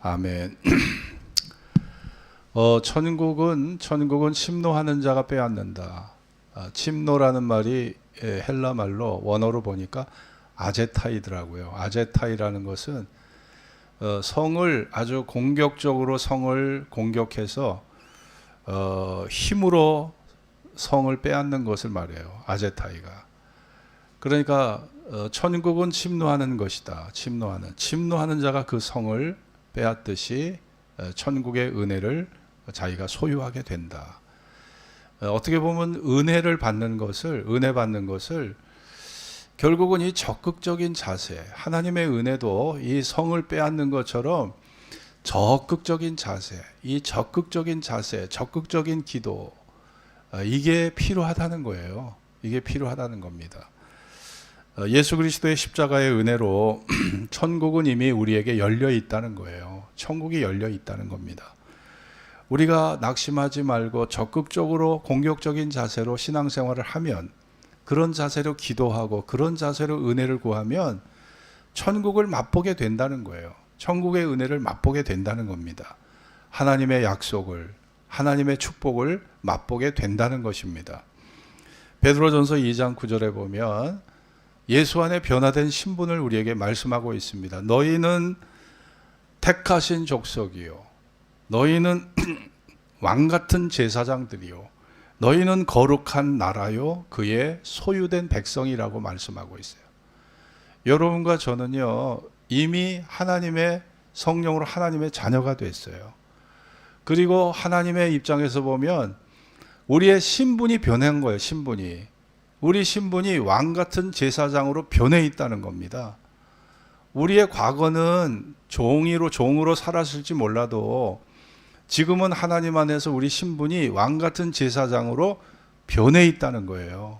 아멘. 천국은 침노하는 자가 빼앗는다. 침노라는 말이 헬라 말로 원어로 보니까 아제타이더라고요. 아제타이라는 것은 성을 아주 공격적으로 성을 공격해서 힘으로 성을 빼앗는 것을 말해요. 아제타이가. 그러니까 천국은 침노하는 것이다. 침노하는 자가 그 성을 빼앗듯이 천국의 은혜를 자기가 소유하게 된다. 어떻게 보면 은혜 받는 것을 결국은 이 적극적인 자세, 하나님의 은혜도 이 성을 빼앗는 것처럼 적극적인 자세, 이 적극적인 자세, 적극적인 기도, 이게 필요하다는 거예요. 이게 필요하다는 겁니다. 예수 그리스도의 십자가의 은혜로 천국은 이미 우리에게 열려 있다는 거예요. 천국이 열려 있다는 겁니다. 우리가 낙심하지 말고 적극적으로 공격적인 자세로 신앙생활을 하면, 그런 자세로 기도하고 그런 자세로 은혜를 구하면 천국을 맛보게 된다는 거예요. 천국의 은혜를 맛보게 된다는 겁니다. 하나님의 약속을, 하나님의 축복을 맛보게 된다는 것입니다. 베드로전서 2장 9절에 보면 예수 안에 변화된 신분을 우리에게 말씀하고 있습니다. 너희는 택하신 족속이요, 너희는 왕같은 제사장들이요, 너희는 거룩한 나라요, 그의 소유된 백성이라고 말씀하고 있어요. 여러분과 저는요, 이미 하나님의 성령으로 하나님의 자녀가 됐어요. 그리고 하나님의 입장에서 보면 우리의 신분이 변한 거예요. 우리 신분이 왕같은 제사장으로 변해 있다는 겁니다. 우리의 과거는 종으로 살았을지 몰라도 지금은 하나님 안에서 우리 신분이 왕같은 제사장으로 변해 있다는 거예요.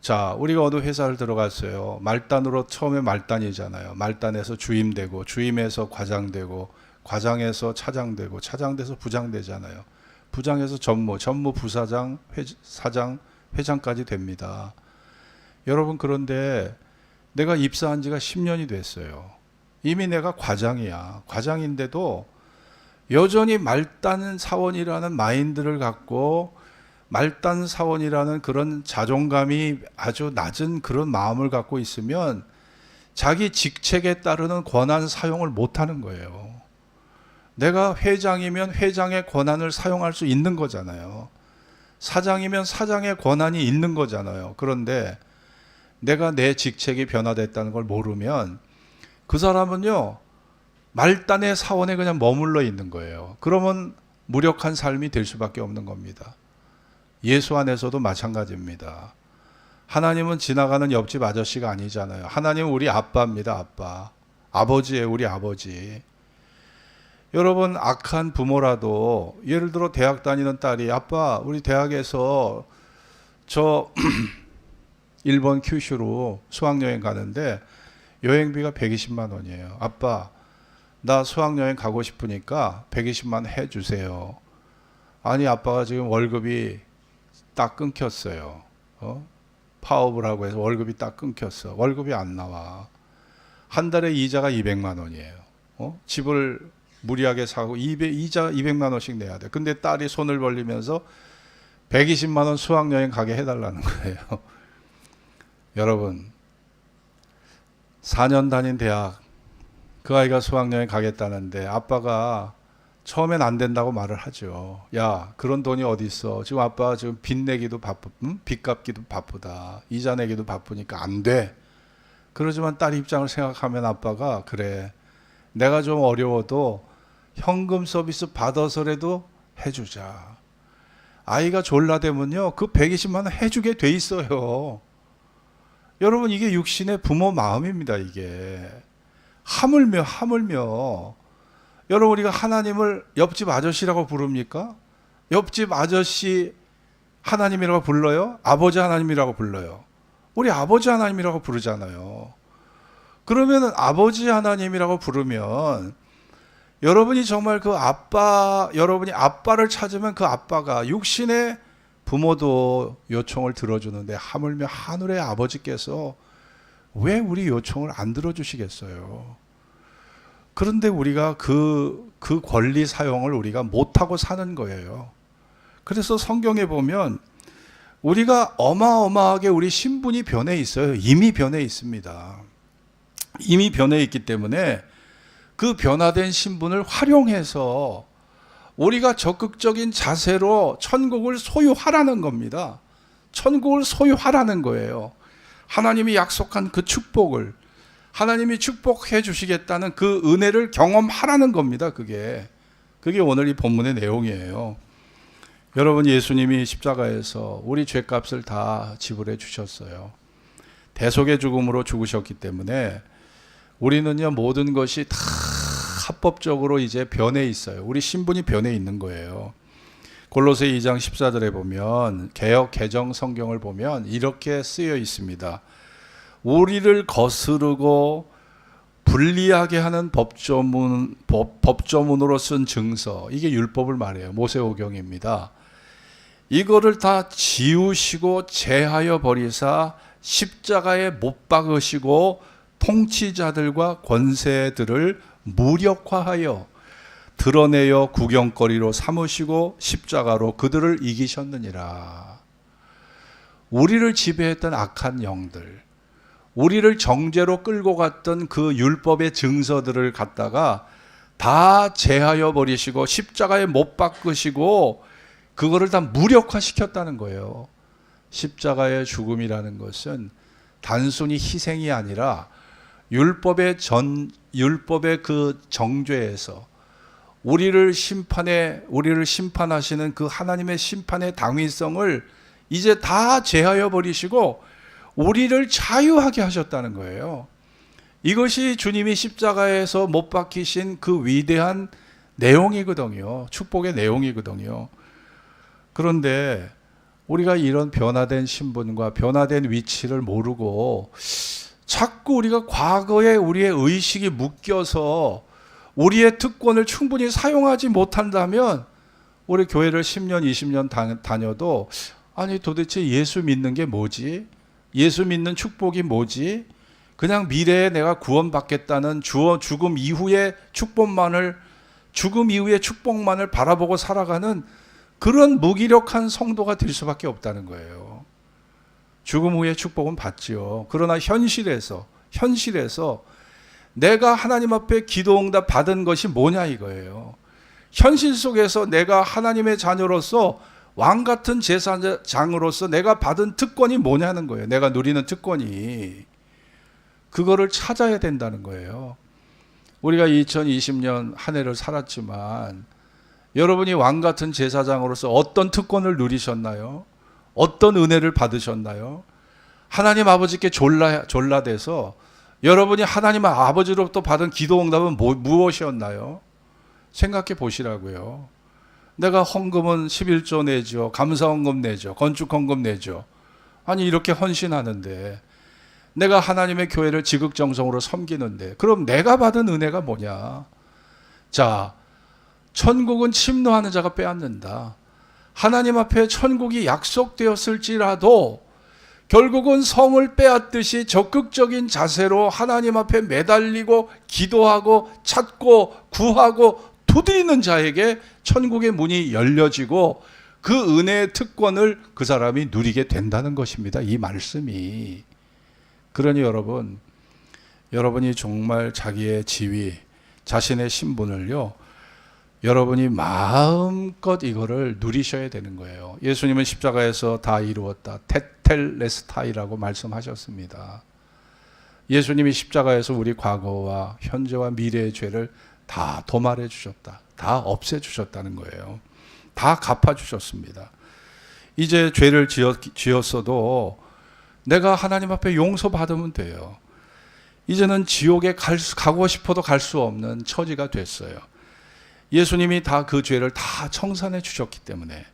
자, 우리가 어느 회사를 들어갔어요. 말단으로 처음에 말단이잖아요. 말단에서 주임 되고, 주임에서 과장 되고, 과장에서 차장 되고, 차장돼서 부장 되잖아요. 부장에서 전무 부사장, 사장, 회장까지 됩니다. 여러분, 그런데 내가 입사한 지가 10년이 됐어요. 이미 내가 과장이야. 과장인데도 여전히 말단 사원이라는 마인드를 갖고, 말단 사원이라는 그런 자존감이 아주 낮은 그런 마음을 갖고 있으면 자기 직책에 따르는 권한 사용을 못하는 거예요. 내가 회장이면 회장의 권한을 사용할 수 있는 거잖아요. 사장이면 사장의 권한이 있는 거잖아요. 그런데 내가 내 직책이 변화됐다는 걸 모르면 그 사람은요, 말단의 사원에 그냥 머물러 있는 거예요. 그러면 무력한 삶이 될 수밖에 없는 겁니다. 예수 안에서도 마찬가지입니다. 하나님은 지나가는 옆집 아저씨가 아니잖아요. 하나님은 우리 아빠입니다. 아버지예요. 우리 아버지. 여러분, 악한 부모라도, 예를 들어 대학 다니는 딸이, 아빠, 우리 대학에서 저 일본 큐슈로 수학여행 가는데 여행비가 120만 원이에요. 아빠, 나 수학여행 가고 싶으니까 120만 원 해주세요. 아니, 아빠가 지금 월급이 딱 끊겼어요. 파업을 하고 해서 월급이 딱 끊겼어. 월급이 안 나와. 한 달에 이자가 200만 원이에요. 집을 무리하게 사고 이자 200만 원씩 내야 돼. 근데 딸이 손을 벌리면서 120만 원 수학여행 가게 해달라는 거예요. 여러분, 4년 다닌 대학, 그 아이가 수학여행 가겠다는데 아빠가 처음엔 안 된다고 말을 하죠. 야, 그런 돈이 어디 있어. 지금 아빠 지금 빚 내기도 빚 갚기도 바쁘다. 이자 내기도 바쁘니까 안 돼. 그러지만 딸 입장을 생각하면 아빠가, 그래, 내가 좀 어려워도 현금 서비스 받아서라도 해주자. 아이가 졸라대면요, 그 120만 원 해주게 돼 있어요. 여러분, 이게 육신의 부모 마음입니다. 이게 하물며 여러분, 우리가 하나님을 옆집 아저씨라고 부릅니까? 옆집 아저씨 하나님이라고 불러요? 아버지 하나님이라고 불러요? 우리 아버지 하나님이라고 부르잖아요. 그러면 아버지 하나님이라고 부르면 여러분이 정말 그 아빠, 여러분이 아빠를 찾으면 그 아빠가, 육신의 부모도 요청을 들어주는데 하물며 하늘의 아버지께서 왜 우리 요청을 안 들어주시겠어요? 그런데 우리가 그 권리 사용을 우리가 못하고 사는 거예요. 그래서 성경에 보면 우리가 어마어마하게 우리 신분이 변해 있어요. 이미 변해 있습니다. 이미 변해 있기 때문에 그 변화된 신분을 활용해서 우리가 적극적인 자세로 천국을 소유하라는 겁니다. 천국을 소유하라는 거예요. 하나님이 약속한 그 축복을, 하나님이 축복해 주시겠다는 그 은혜를 경험하라는 겁니다. 그게 오늘 이 본문의 내용이에요. 여러분, 예수님이 십자가에서 우리 죄값을 다 지불해 주셨어요. 대속의 죽음으로 죽으셨기 때문에 우리는요, 모든 것이 다 합법적으로 이제 변해 있어요. 우리 신분이 변해 있는 거예요. 골로새 2장 14절에 보면, 개역 개정 성경을 보면 이렇게 쓰여 있습니다. 우리를 거스르고 불리하게 하는 법조문으로 쓴 증서, 이게 율법을 말해요. 모세오경입니다. 이거를 다 지우시고 제하여 버리사 십자가에 못 박으시고 통치자들과 권세들을 무력화하여 드러내어 구경거리로 삼으시고 십자가로 그들을 이기셨느니라. 우리를 지배했던 악한 영들, 우리를 정죄로 끌고 갔던 그 율법의 증서들을 갖다가 다 제하여 버리시고 십자가에 못 박으시고 그거를 다 무력화시켰다는 거예요. 십자가의 죽음이라는 것은 단순히 희생이 아니라 율법의 그 정죄에서 우리를 심판하시는 그 하나님의 심판의 당위성을 이제 다 제하여 버리시고 우리를 자유하게 하셨다는 거예요. 이것이 주님이 십자가에서 못 박히신 그 위대한 내용이거든요. 축복의 내용이거든요. 그런데 우리가 이런 변화된 신분과 변화된 위치를 모르고 자꾸 우리가 과거에 우리의 의식이 묶여서 우리의 특권을 충분히 사용하지 못한다면 우리 교회를 10년, 20년 다녀도 아니 도대체 예수 믿는 게 뭐지? 예수 믿는 축복이 뭐지? 그냥 미래에 내가 구원받겠다는 죽음 이후의 축복만을 바라보고 살아가는 그런 무기력한 성도가 될 수밖에 없다는 거예요. 죽음 후의 축복은 받지요. 그러나 현실에서 내가 하나님 앞에 기도응답 받은 것이 뭐냐 이거예요. 현실 속에서 내가 하나님의 자녀로서 왕 같은 제사장으로서 내가 받은 특권이 뭐냐는 거예요. 내가 누리는 특권이. 그거를 찾아야 된다는 거예요. 우리가 2020년 한 해를 살았지만 여러분이 왕 같은 제사장으로서 어떤 특권을 누리셨나요? 어떤 은혜를 받으셨나요? 하나님 아버지께 졸라대서 여러분이 하나님 아버지로부터 받은 기도 응답은 무엇이었나요? 생각해 보시라고요. 내가 헌금은 11조 내죠. 감사헌금 내죠. 건축헌금 내죠. 아니 이렇게 헌신하는데 내가 하나님의 교회를 지극정성으로 섬기는데 그럼 내가 받은 은혜가 뭐냐? 자, 천국은 침노하는 자가 빼앗는다. 하나님 앞에 천국이 약속되었을지라도 결국은 성을 빼앗듯이 적극적인 자세로 하나님 앞에 매달리고 기도하고 찾고 구하고 두드리는 자에게 천국의 문이 열려지고 그 은혜의 특권을 그 사람이 누리게 된다는 것입니다. 이 말씀이. 그러니 여러분이 정말 자기의 지위, 자신의 신분을요, 여러분이 마음껏 이거를 누리셔야 되는 거예요. 예수님은 십자가에서 다 이루었다. 테텔레스타이라고 말씀하셨습니다. 예수님이 십자가에서 우리 과거와 현재와 미래의 죄를 다 도말해 주셨다. 다 없애 주셨다는 거예요. 다 갚아 주셨습니다. 이제 죄를 지었어도 내가 하나님 앞에 용서받으면 돼요. 이제는 지옥에 가고 싶어도 갈 수 없는 처지가 됐어요. 예수님이 다 그 죄를 다 청산해 주셨기 때문에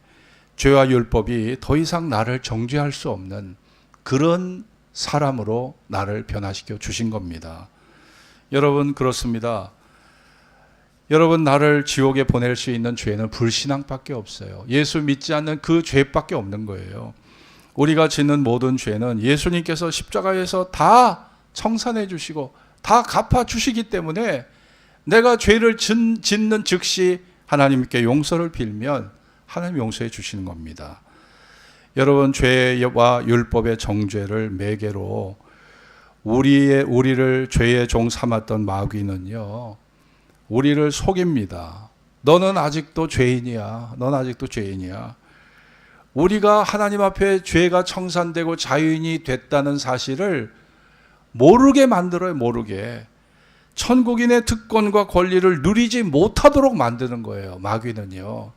죄와 율법이 더 이상 나를 정죄할 수 없는 그런 사람으로 나를 변화시켜 주신 겁니다. 여러분, 그렇습니다. 여러분, 나를 지옥에 보낼 수 있는 죄는 불신앙밖에 없어요. 예수 믿지 않는 그 죄밖에 없는 거예요. 우리가 짓는 모든 죄는 예수님께서 십자가에서 다 청산해 주시고 다 갚아 주시기 때문에 내가 죄를 짓는 즉시 하나님께 용서를 빌면 하나님 용서해 주시는 겁니다. 여러분, 죄와 율법의 정죄를 매개로 우리를 죄의 종 삼았던 마귀는요, 우리를 속입니다. 너는 아직도 죄인이야. 넌 아직도 죄인이야. 우리가 하나님 앞에 죄가 청산되고 자유인이 됐다는 사실을 모르게 만들어요. 모르게. 천국인의 특권과 권리를 누리지 못하도록 만드는 거예요. 마귀는요.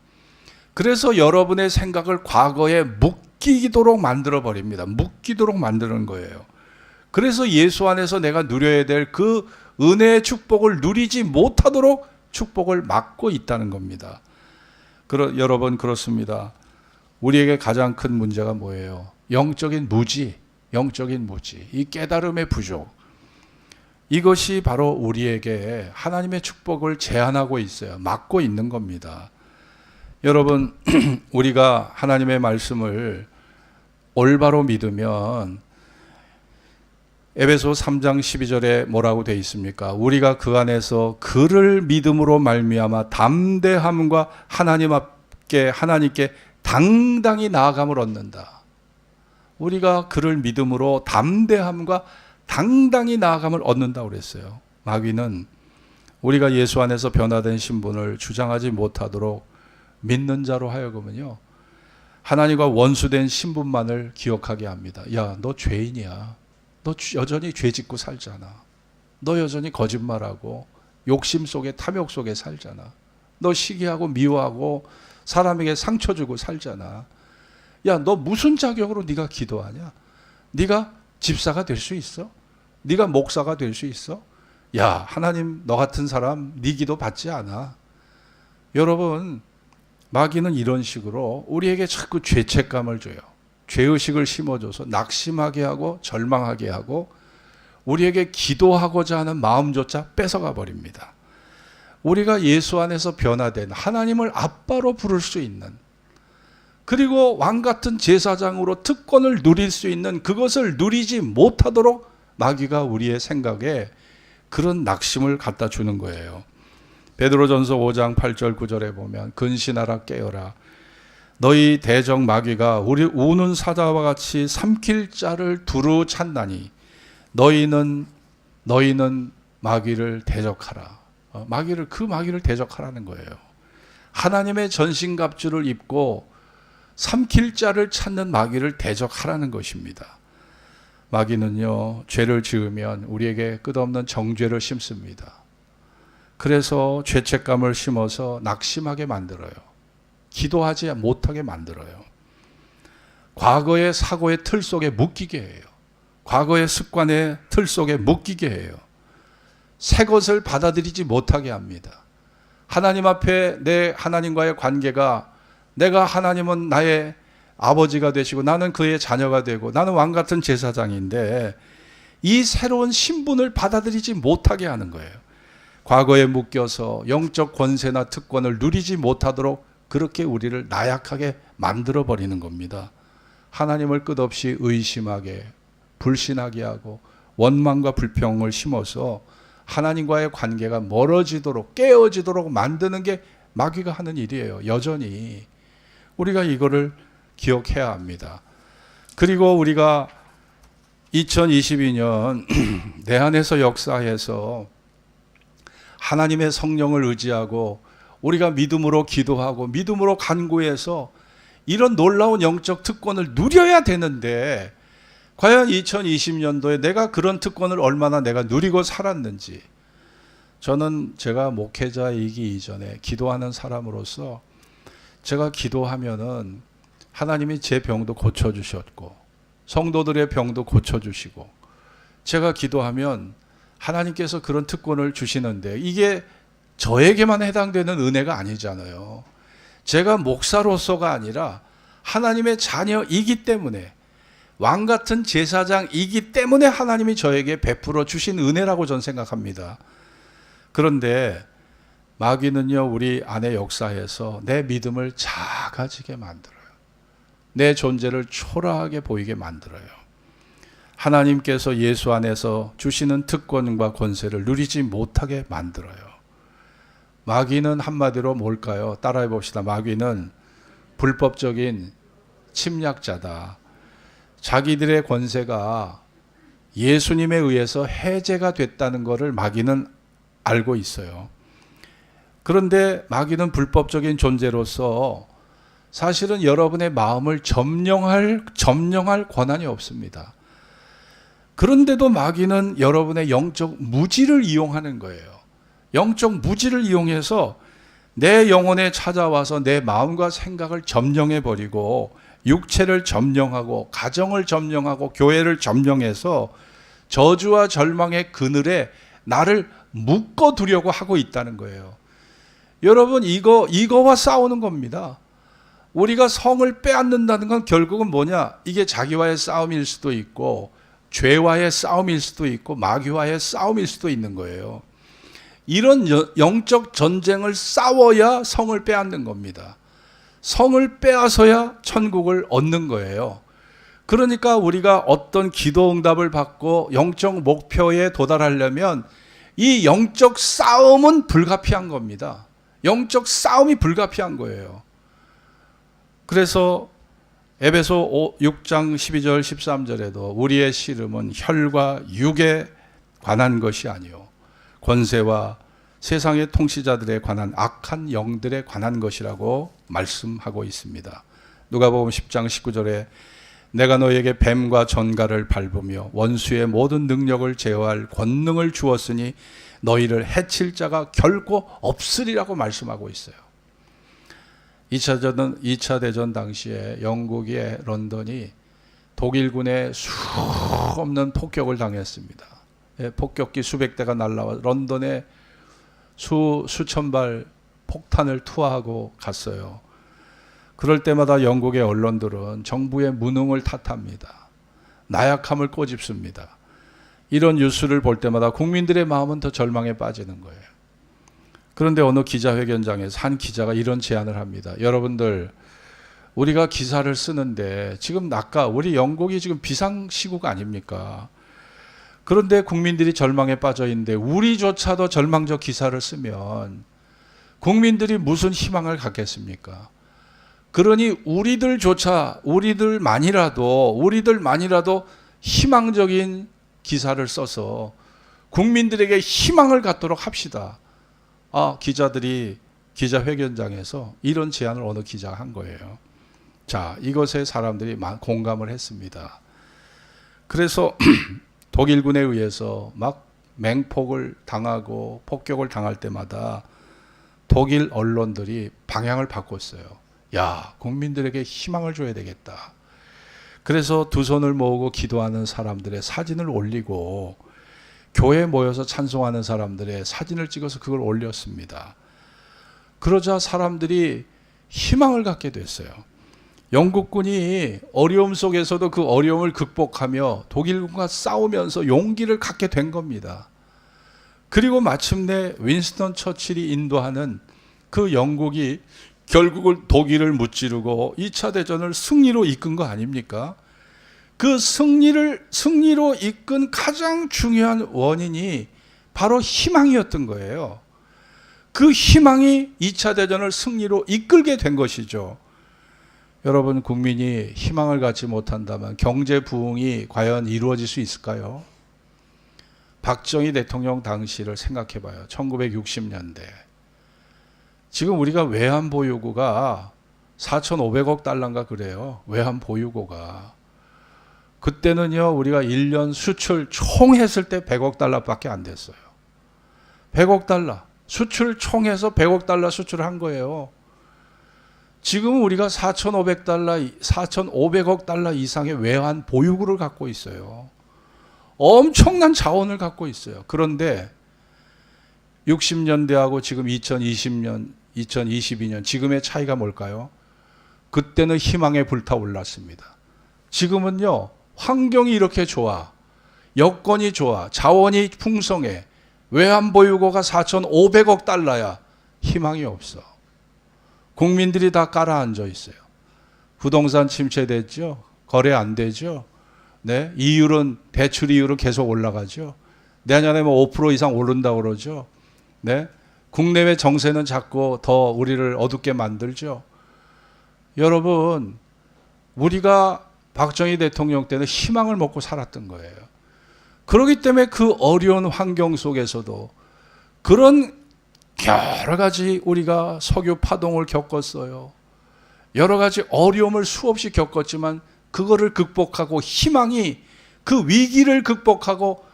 그래서 여러분의 생각을 과거에 묶이도록 만들어 버립니다. 묶이도록 만드는 거예요. 그래서 예수 안에서 내가 누려야 될 그 은혜의 축복을 누리지 못하도록 축복을 막고 있다는 겁니다. 여러분, 그렇습니다. 우리에게 가장 큰 문제가 뭐예요? 영적인 무지, 이 깨달음의 부족. 이것이 바로 우리에게 하나님의 축복을 제한하고 있어요. 막고 있는 겁니다. 여러분, 우리가 하나님의 말씀을 올바로 믿으면 에베소 3장 12절에 뭐라고 되어 있습니까? 우리가 그 안에서 그를 믿음으로 말미암아 담대함과 하나님께 당당히 나아감을 얻는다. 우리가 그를 믿음으로 담대함과 당당히 나아감을 얻는다고 그랬어요. 마귀는 우리가 예수 안에서 변화된 신분을 주장하지 못하도록 믿는 자로 하여금은요, 하나님과 원수된 신분만을 기억하게 합니다. 야, 너 죄인이야. 너 여전히 죄 짓고 살잖아. 너 여전히 거짓말하고 욕심 속에, 탐욕 속에 살잖아. 너 시기하고 미워하고 사람에게 상처 주고 살잖아. 야, 너 무슨 자격으로 네가 기도하냐? 네가 집사가 될 수 있어? 네가 목사가 될 수 있어? 야, 하나님 너 같은 사람 네 기도 받지 않아. 여러분, 마귀는 이런 식으로 우리에게 자꾸 죄책감을 줘요. 죄의식을 심어줘서 낙심하게 하고 절망하게 하고 우리에게 기도하고자 하는 마음조차 뺏어가 버립니다. 우리가 예수 안에서 변화된 하나님을 아빠로 부를 수 있는, 그리고 왕같은 제사장으로 특권을 누릴 수 있는 그것을 누리지 못하도록 마귀가 우리의 생각에 그런 낙심을 갖다 주는 거예요. 베드로전서 5장 8절 9절에 보면 근신하라 깨어라. 너희 대적 마귀가 우리 우는 사자와 같이 삼킬 자를 두루 찾나니 너희는 마귀를 대적하라. 그 마귀를 대적하라는 거예요. 하나님의 전신갑주를 입고 삼킬 자를 찾는 마귀를 대적하라는 것입니다. 마귀는요, 죄를 지으면 우리에게 끝없는 정죄를 심습니다. 그래서 죄책감을 심어서 낙심하게 만들어요. 기도하지 못하게 만들어요. 과거의 사고의 틀 속에 묶이게 해요. 과거의 습관의 틀 속에 묶이게 해요. 새 것을 받아들이지 못하게 합니다. 하나님 앞에 내 하나님과의 관계가, 내가 하나님은 나의 아버지가 되시고 나는 그의 자녀가 되고 나는 왕같은 제사장인데 이 새로운 신분을 받아들이지 못하게 하는 거예요. 과거에 묶여서 영적 권세나 특권을 누리지 못하도록 그렇게 우리를 나약하게 만들어 버리는 겁니다. 하나님을 끝없이 의심하게, 불신하게 하고 원망과 불평을 심어서 하나님과의 관계가 멀어지도록, 깨어지도록 만드는 게 마귀가 하는 일이에요. 여전히 우리가 이거를 기억해야 합니다. 그리고 우리가 2022년 내 안에서 역사해서 하나님의 성령을 의지하고 우리가 믿음으로 기도하고 믿음으로 간구해서 이런 놀라운 영적 특권을 누려야 되는데 과연 2020년도에 내가 그런 특권을 얼마나 내가 누리고 살았는지, 저는 제가 목회자이기 이전에 기도하는 사람으로서 제가 기도하면은 하나님이 제 병도 고쳐주셨고 성도들의 병도 고쳐주시고, 제가 기도하면 하나님께서 그런 특권을 주시는데 이게 저에게만 해당되는 은혜가 아니잖아요. 제가 목사로서가 아니라 하나님의 자녀이기 때문에, 왕같은 제사장이기 때문에 하나님이 저에게 베풀어 주신 은혜라고 저는 생각합니다. 그런데 마귀는요, 우리 안에 역사해서 내 믿음을 작아지게 만들어요. 내 존재를 초라하게 보이게 만들어요. 하나님께서 예수 안에서 주시는 특권과 권세를 누리지 못하게 만들어요. 마귀는 한마디로 뭘까요? 따라해 봅시다. 마귀는 불법적인 침략자다. 자기들의 권세가 예수님에 의해서 해제가 됐다는 것을 마귀는 알고 있어요. 그런데 마귀는 불법적인 존재로서 사실은 여러분의 마음을 점령할 권한이 없습니다. 그런데도 마귀는 여러분의 영적 무지를 이용하는 거예요. 영적 무지를 이용해서 내 영혼에 찾아와서 내 마음과 생각을 점령해버리고 육체를 점령하고 가정을 점령하고 교회를 점령해서 저주와 절망의 그늘에 나를 묶어두려고 하고 있다는 거예요. 여러분, 이거와 싸우는 겁니다. 우리가 성을 빼앗는다는 건 결국은 뭐냐? 이게 자기와의 싸움일 수도 있고 죄와의 싸움일 수도 있고 마귀와의 싸움일 수도 있는 거예요. 이런 영적 전쟁을 싸워야 성을 빼앗는 겁니다. 성을 빼앗아야 천국을 얻는 거예요. 그러니까 우리가 어떤 기도 응답을 받고 영적 목표에 도달하려면 이 영적 싸움은 불가피한 겁니다. 영적 싸움이 불가피한 거예요. 그래서 에베소 6장 12절 13절에도 우리의 씨름은 혈과 육에 관한 것이 아니요 권세와 세상의 통치자들에 관한 악한 영들에 관한 것이라고 말씀하고 있습니다. 누가복음 10장 19절에 내가 너에게 뱀과 전갈을 밟으며 원수의 모든 능력을 제어할 권능을 주었으니 너희를 해칠 자가 결코 없으리라고 말씀하고 있어요. 2차 대전 당시에 영국의 런던이 독일군의 수없는 폭격을 당했습니다. 폭격기 수백 대가 날라와 런던에 수천 발 폭탄을 투하하고 갔어요. 그럴 때마다 영국의 언론들은 정부의 무능을 탓합니다. 나약함을 꼬집습니다. 이런 뉴스를 볼 때마다 국민들의 마음은 더 절망에 빠지는 거예요. 그런데 어느 기자회견장에서 한 기자가 이런 제안을 합니다. 여러분들, 우리가 기사를 쓰는데 지금 아까 우리 영국이 지금 비상시국 아닙니까? 그런데 국민들이 절망에 빠져 있는데 우리조차도 절망적 기사를 쓰면 국민들이 무슨 희망을 갖겠습니까? 그러니 우리들만이라도 희망적인 기사를 써서 국민들에게 희망을 갖도록 합시다. 기자들이 기자회견장에서 이런 제안을 어느 기자가 한 거예요. 자, 이것에 사람들이 공감을 했습니다. 그래서 독일군에 의해서 막 맹폭을 당하고 폭격을 당할 때마다 독일 언론들이 방향을 바꿨어요. 야, 국민들에게 희망을 줘야 되겠다. 그래서 두 손을 모으고 기도하는 사람들의 사진을 올리고 교회에 모여서 찬송하는 사람들의 사진을 찍어서 그걸 올렸습니다. 그러자 사람들이 희망을 갖게 됐어요. 영국군이 어려움 속에서도 그 어려움을 극복하며 독일군과 싸우면서 용기를 갖게 된 겁니다. 그리고 마침내 윈스턴 처칠이 인도하는 그 영국이 결국은 독일을 무찌르고 2차 대전을 승리로 이끈 거 아닙니까? 그 승리로 이끈 가장 중요한 원인이 바로 희망이었던 거예요. 그 희망이 2차 대전을 승리로 이끌게 된 것이죠. 여러분, 국민이 희망을 갖지 못한다면 경제 부흥이 과연 이루어질 수 있을까요? 박정희 대통령 당시를 생각해 봐요. 1960년대. 지금 우리가 외환보유고가 4,500억 달러인가 그래요. 외환보유고가. 그때는요, 우리가 1년 수출 총 했을 때 100억 달러밖에 안 됐어요. 100억 달러. 수출 총 해서 100억 달러 수출한 거예요. 지금 우리가 4,500억 달러 이상의 외환 보유고를 갖고 있어요. 엄청난 자원을 갖고 있어요. 그런데 60년대하고 지금 2020년, 2022년 지금의 차이가 뭘까요? 그때는 희망에 불타올랐습니다. 지금은요, 환경이 이렇게 좋아, 여건이 좋아, 자원이 풍성해, 외환보유고가 4,500억 달러야. 희망이 없어. 국민들이 다 깔아앉아 있어요. 부동산 침체됐죠. 거래 안 되죠. 네, 이율은 대출 이율은 계속 올라가죠. 내년에 5% 이상 오른다고 그러죠. 네, 국내외 정세는 자꾸 더 우리를 어둡게 만들죠. 여러분, 우리가 박정희 대통령 때는 희망을 먹고 살았던 거예요. 그렇기 때문에 그 어려운 환경 속에서도 그런 여러 가지 우리가 석유 파동을 겪었어요. 여러 가지 어려움을 수없이 겪었지만 그거를 극복하고 희망이 그 위기를 극복하고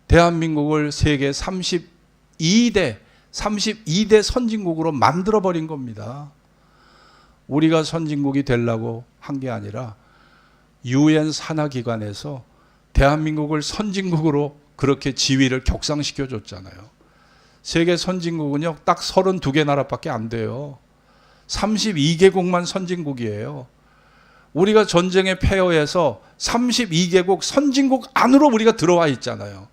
대한민국을 세계 32대 선진국으로 만들어버린 겁니다. 우리가 선진국이 되려고 한 게 아니라 UN 산하기관에서 대한민국을 선진국으로 그렇게 지위를 격상시켜 줬잖아요. 세계 선진국은요, 딱 32개 나라밖에 안 돼요. 32개국만 선진국이에요. 우리가 전쟁에 패해서 32개국 선진국 안으로 우리가 들어와 있잖아요.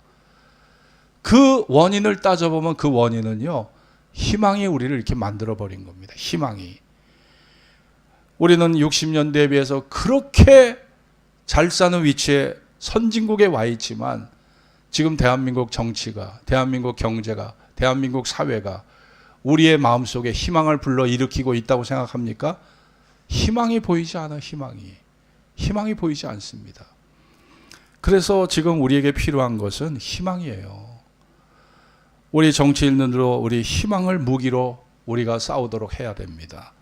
그 원인을 따져보면 그 원인은요, 희망이 우리를 이렇게 만들어버린 겁니다. 희망이. 우리는 60년대에 비해서 그렇게 잘 사는 위치에 선진국에 와 있지만 지금 대한민국 정치가, 대한민국 경제가, 대한민국 사회가 우리의 마음속에 희망을 불러일으키고 있다고 생각합니까? 희망이 보이지 않아. 희망이 보이지 않습니다. 그래서 지금 우리에게 필요한 것은 희망이에요. 우리 정치인들로 우리 희망을 무기로 우리가 싸우도록 해야 됩니다.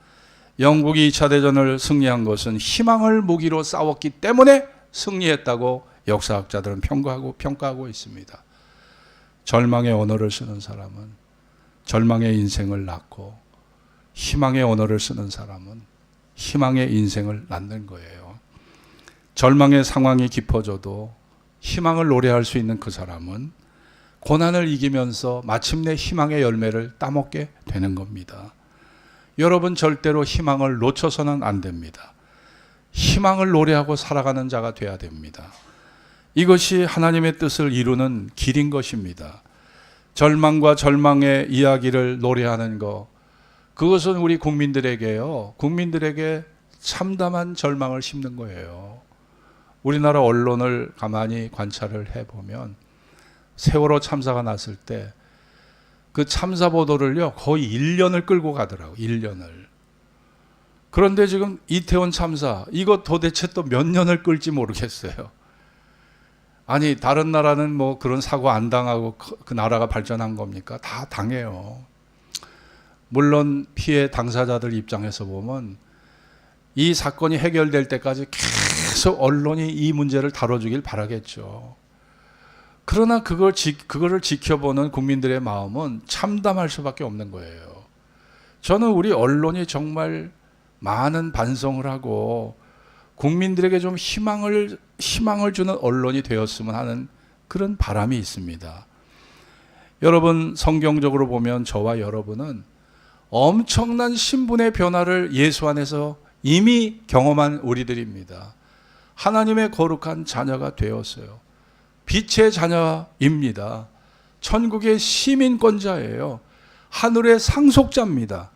영국이 2차 대전을 승리한 것은 희망을 무기로 싸웠기 때문에 승리했다고 역사학자들은 평가하고 있습니다. 절망의 언어를 쓰는 사람은 절망의 인생을 낳고, 희망의 언어를 쓰는 사람은 희망의 인생을 낳는 거예요. 절망의 상황이 깊어져도 희망을 노래할 수 있는 그 사람은 고난을 이기면서 마침내 희망의 열매를 따먹게 되는 겁니다. 여러분, 절대로 희망을 놓쳐서는 안 됩니다. 희망을 노래하고 살아가는 자가 돼야 됩니다. 이것이 하나님의 뜻을 이루는 길인 것입니다. 절망과 절망의 이야기를 노래하는 것, 그것은 우리 국민들에게 참담한 절망을 심는 거예요. 우리나라 언론을 가만히 관찰을 해보면 세월호 참사가 났을 때 그 참사 보도를요, 거의 1년을 끌고 가더라고요. 1년을. 그런데 지금 이태원 참사, 이거 도대체 또 몇 년을 끌지 모르겠어요. 아니, 다른 나라는 뭐 그런 사고 안 당하고 그 나라가 발전한 겁니까? 다 당해요. 물론 피해 당사자들 입장에서 보면 이 사건이 해결될 때까지 계속 언론이 이 문제를 다뤄주길 바라겠죠. 그러나 그거를 지켜보는 국민들의 마음은 참담할 수밖에 없는 거예요. 저는 우리 언론이 정말 많은 반성을 하고 국민들에게 좀 희망을 주는 언론이 되었으면 하는 그런 바람이 있습니다. 여러분, 성경적으로 보면 저와 여러분은 엄청난 신분의 변화를 예수 안에서 이미 경험한 우리들입니다. 하나님의 거룩한 자녀가 되었어요. 빛의 자녀입니다. 천국의 시민권자예요. 하늘의 상속자입니다.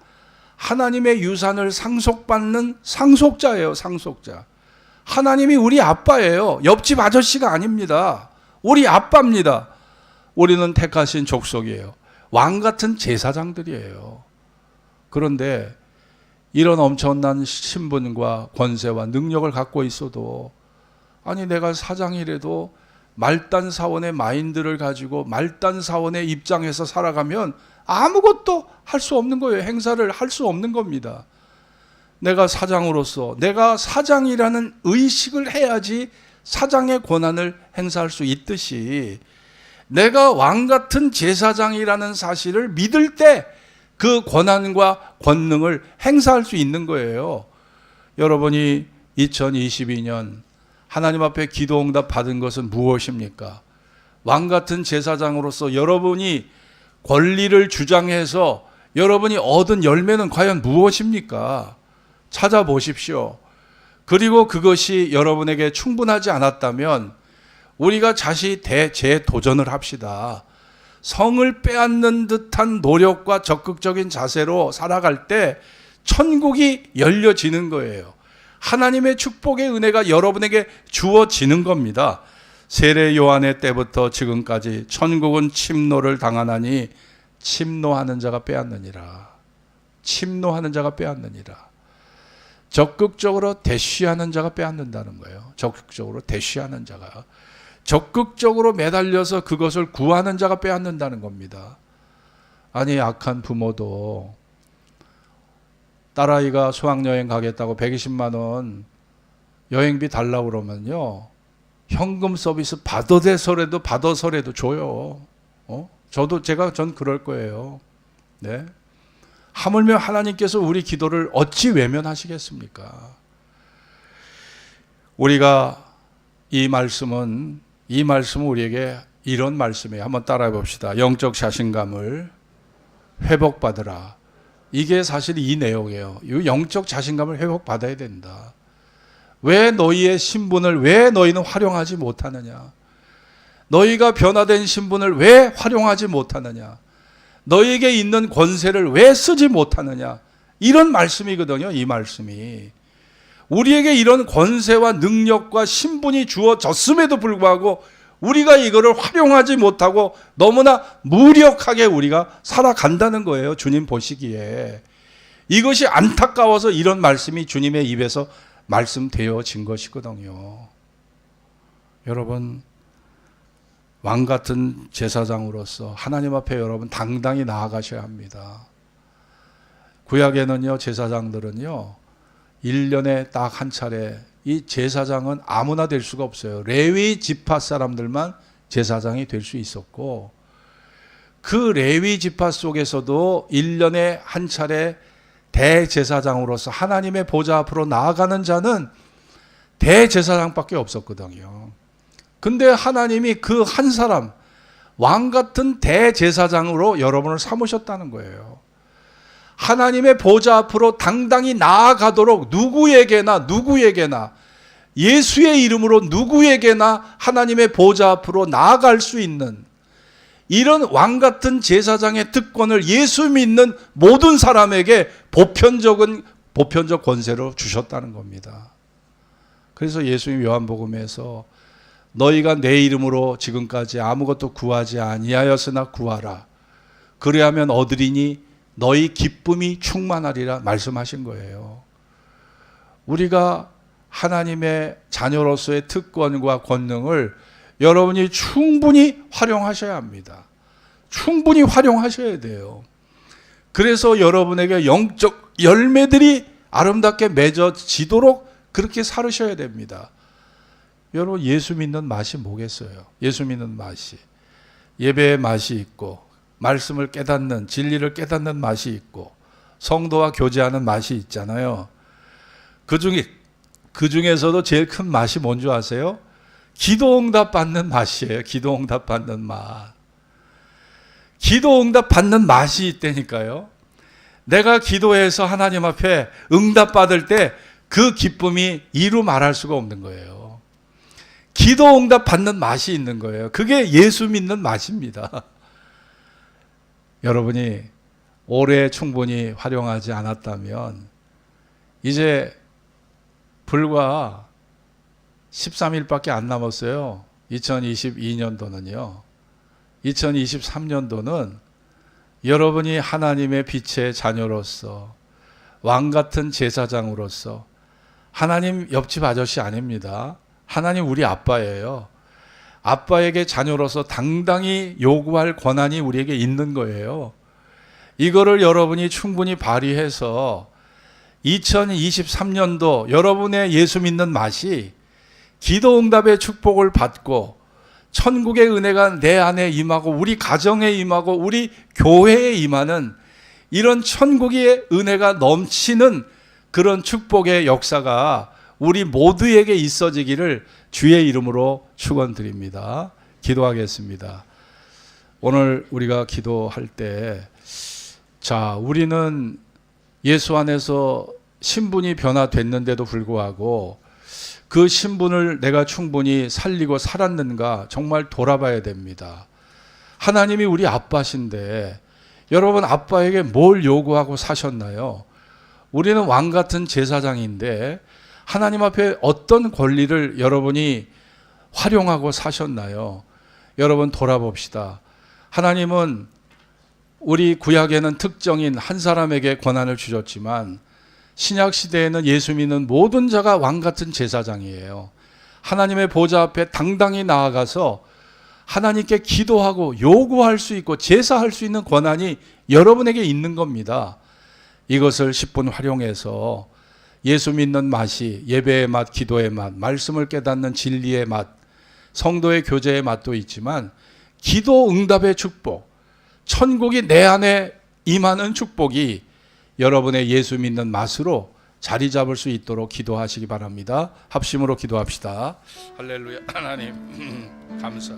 하나님의 유산을 상속받는 상속자예요. 상속자. 하나님이 우리 아빠예요. 옆집 아저씨가 아닙니다. 우리 아빠입니다. 우리는 택하신 족속이에요. 왕 같은 제사장들이에요. 그런데 이런 엄청난 신분과 권세와 능력을 갖고 있어도, 아니, 내가 사장이라도 말단 사원의 마인드를 가지고 말단 사원의 입장에서 살아가면 아무것도 할 수 없는 거예요. 행사를 할 수 없는 겁니다. 내가 사장으로서 내가 사장이라는 의식을 해야지 사장의 권한을 행사할 수 있듯이, 내가 왕 같은 제사장이라는 사실을 믿을 때 그 권한과 권능을 행사할 수 있는 거예요. 여러분이 2022년 하나님 앞에 기도응답 받은 것은 무엇입니까? 왕 같은 제사장으로서 여러분이 권리를 주장해서 여러분이 얻은 열매는 과연 무엇입니까? 찾아보십시오. 그리고 그것이 여러분에게 충분하지 않았다면 우리가 재도전을 합시다. 성을 빼앗는 듯한 노력과 적극적인 자세로 살아갈 때 천국이 열려지는 거예요. 하나님의 축복의 은혜가 여러분에게 주어지는 겁니다. 세례 요한의 때부터 지금까지 천국은 침노를 당하나니 침노하는 자가 빼앗느니라. 침노하는 자가 빼앗느니라. 적극적으로 대쉬하는 자가 빼앗는다는 거예요. 적극적으로 대쉬하는 자가. 적극적으로 매달려서 그것을 구하는 자가 빼앗는다는 겁니다. 아니, 악한 부모도 딸아이가 수학여행 가겠다고 120만 원 여행비 달라고 그러면요, 현금 서비스 받아서라도 줘요. 전 그럴 거예요. 네. 하물며 하나님께서 우리 기도를 어찌 외면하시겠습니까? 우리가 이 말씀은 우리에게 이런 말씀이에요. 한번 따라해 봅시다. 영적 자신감을 회복받으라. 이게 사실 이 내용이에요. 이 영적 자신감을 회복받아야 된다. 왜 너희의 신분을 왜 너희는 활용하지 못하느냐? 너희가 변화된 신분을 왜 활용하지 못하느냐? 너희에게 있는 권세를 왜 쓰지 못하느냐? 이런 말씀이거든요. 이 말씀이. 우리에게 이런 권세와 능력과 신분이 주어졌음에도 불구하고 우리가 이거를 활용하지 못하고 너무나 무력하게 우리가 살아간다는 거예요. 주님 보시기에. 이것이 안타까워서 이런 말씀이 주님의 입에서 말씀되어진 것이거든요. 여러분, 왕 같은 제사장으로서 하나님 앞에 여러분 당당히 나아가셔야 합니다. 구약에는요, 제사장들은요, 1년에 딱 한 차례, 이 제사장은 아무나 될 수가 없어요. 레위 지파 사람들만 제사장이 될 수 있었고, 그 레위 지파 속에서도 1년에 한 차례 대제사장으로서 하나님의 보좌 앞으로 나아가는 자는 대제사장밖에 없었거든요. 근데 하나님이 그 한 사람, 왕 같은 대제사장으로 여러분을 삼으셨다는 거예요. 하나님의 보좌 앞으로 당당히 나아가도록 누구에게나 예수의 이름으로 누구에게나 하나님의 보좌 앞으로 나아갈 수 있는 이런 왕 같은 제사장의 특권을 예수 믿는 모든 사람에게 보편적 권세로 주셨다는 겁니다. 그래서 예수님 요한복음에서 너희가 내 이름으로 지금까지 아무것도 구하지 아니하였으나 구하라. 그리하면 얻으리니 너희 기쁨이 충만하리라 말씀하신 거예요. 우리가 하나님의 자녀로서의 특권과 권능을 여러분이 충분히 활용하셔야 합니다. 충분히 활용하셔야 돼요. 그래서 여러분에게 영적 열매들이 아름답게 맺어지도록 그렇게 살으셔야 됩니다. 여러분, 예수 믿는 맛이 뭐겠어요? 예수 믿는 맛이. 예배의 맛이 있고, 말씀을 깨닫는, 진리를 깨닫는 맛이 있고, 성도와 교제하는 맛이 있잖아요. 그 중에서도 제일 큰 맛이 뭔지 아세요? 기도응답 받는 맛이에요. 기도응답 받는 맛. 기도응답 받는 맛이 있다니까요. 내가 기도해서 하나님 앞에 응답 받을 때 그 기쁨이 이루 말할 수가 없는 거예요. 기도응답 받는 맛이 있는 거예요. 그게 예수 믿는 맛입니다. 여러분이 올해 충분히 활용하지 않았다면 이제 불과 13일밖에 안 남았어요. 2022년도는요. 2023년도는 여러분이 하나님의 빛의 자녀로서 왕 같은 제사장으로서 하나님 옆집 아저씨 아닙니다. 하나님 우리 아빠예요. 아빠에게 자녀로서 당당히 요구할 권한이 우리에게 있는 거예요. 이거를 여러분이 충분히 발휘해서 2023년도 여러분의 예수 믿는 맛이 기도응답의 축복을 받고 천국의 은혜가 내 안에 임하고 우리 가정에 임하고 우리 교회에 임하는 이런 천국의 은혜가 넘치는 그런 축복의 역사가 우리 모두에게 있어지기를 주의 이름으로 축원드립니다. 기도하겠습니다. 오늘 우리가 기도할 때, 자, 우리는 예수 안에서 신분이 변화됐는데도 불구하고 그 신분을 내가 충분히 살리고 살았는가 정말 돌아봐야 됩니다. 하나님이 우리 아빠신데 여러분 아빠에게 뭘 요구하고 사셨나요? 우리는 왕 같은 제사장인데 하나님 앞에 어떤 권리를 여러분이 활용하고 사셨나요? 여러분 돌아봅시다. 하나님은 우리 구약에는 특정인 한 사람에게 권한을 주셨지만 신약 시대에는 예수 믿는 모든 자가 왕 같은 제사장이에요. 하나님의 보좌 앞에 당당히 나아가서 하나님께 기도하고 요구할 수 있고 제사할 수 있는 권한이 여러분에게 있는 겁니다. 이것을 10분 활용해서 예수 믿는 맛이 예배의 맛, 기도의 맛, 말씀을 깨닫는 진리의 맛, 성도의 교제의 맛도 있지만 기도 응답의 축복, 천국이 내 안에 임하는 축복이 여러분의 예수 믿는 맛으로 자리 잡을 수 있도록 기도하시기 바랍니다. 합심으로 기도합시다. 할렐루야. 하나님 감사.